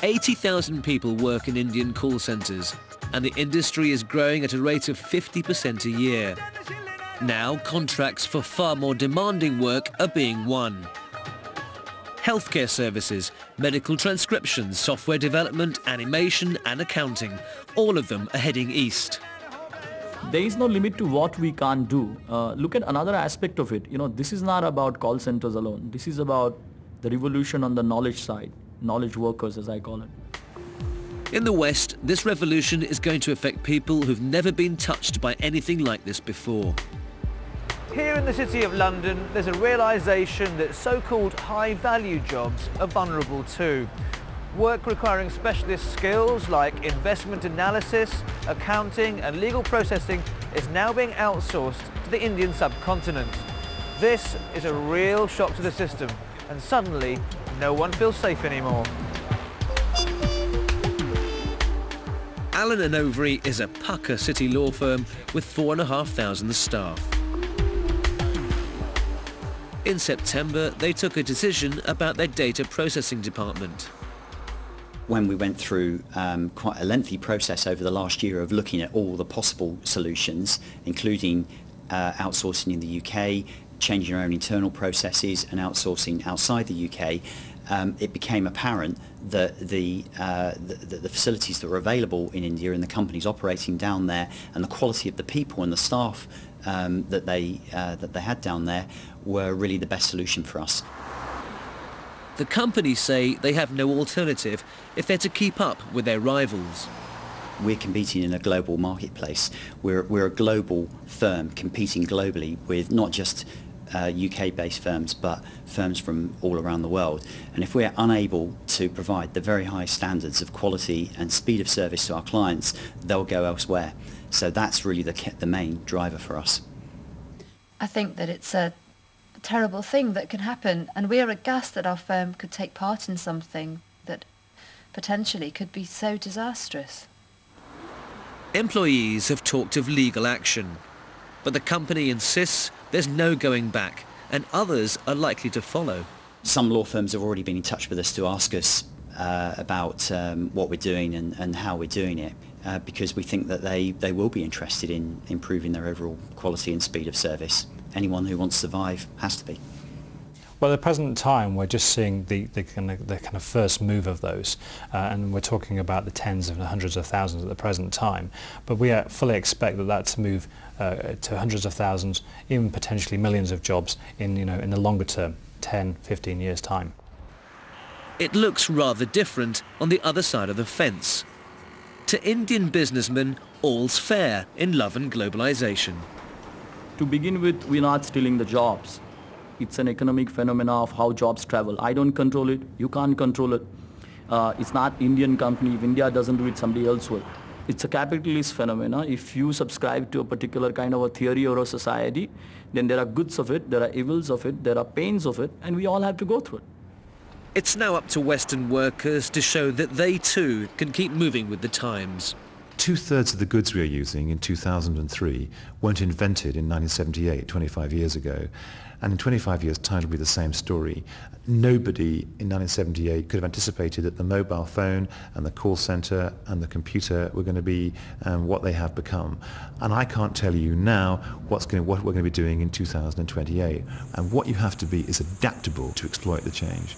80,000 people work in Indian call centres, and the industry is growing at a rate of 50% a year. Now, contracts for far more demanding work are being won. Healthcare services, medical transcription, software development, animation and accounting, all of them are heading east. There is no limit to what we can't do. Look at another aspect of it. This is not about call centers alone. This is about the revolution on the knowledge side, knowledge workers as I call it. In the West, this revolution is going to affect people who've never been touched by anything like this before. Here in the City of London, there's a realisation that so-called high-value jobs are vulnerable too. Work requiring specialist skills like investment analysis, accounting and legal processing is now being outsourced to the Indian subcontinent. This is a real shock to the system, and suddenly no one feels safe anymore. Allen & Overy is a pucker city law firm with 4,500 staff. In September, they took a decision about their data processing department. When we went through quite a lengthy process over the last year of looking at all the possible solutions, including outsourcing in the UK, changing our own internal processes and outsourcing outside the UK, it became apparent that the facilities that were available in India and the companies operating down there and the quality of the people and the staff that they had down there were really the best solution for us. The companies say they have no alternative if they're to keep up with their rivals. We're competing in a global marketplace. We're a global firm competing globally with not just UK-based firms, but firms from all around the world. And if we're unable to provide the very high standards of quality and speed of service to our clients, they'll go elsewhere. So that's really the main driver for us. I think that it's a terrible thing that can happen, and we are aghast that our firm could take part in something that potentially could be so disastrous. Employees have talked of legal action, but the company insists there's no going back, and others are likely to follow. Some law firms have already been in touch with us to ask us about what we're doing and how we're doing it, because we think that they will be interested in improving their overall quality and speed of service. Anyone who wants to survive has to be. Well, at the present time, we're just seeing the kind of first move of those, and we're talking about the tens of hundreds of thousands at the present time. But we fully expect that to move to hundreds of thousands, even potentially millions of jobs in the longer term, 10, 15 years' time. It looks rather different on the other side of the fence. To Indian businessmen, all's fair in love and globalization. To begin with, we're not stealing the jobs. It's an economic phenomena of how jobs travel. I don't control it. You can't control it. It's not Indian company. If India doesn't do it, somebody else will. It's a capitalist phenomena. If you subscribe to a particular kind of a theory or a society, then there are goods of it, there are evils of it, there are pains of it, and we all have to go through it. It's now up to Western workers to show that they too can keep moving with the times. 2/3 of the goods we are using in 2003 weren't invented in 1978, 25 years ago. And in 25 years' time it'll be the same story. Nobody in 1978 could have anticipated that the mobile phone and the call centre and the computer were going to be what they have become. And I can't tell you now what we're going to be doing in 2028. And what you have to be is adaptable to exploit the change.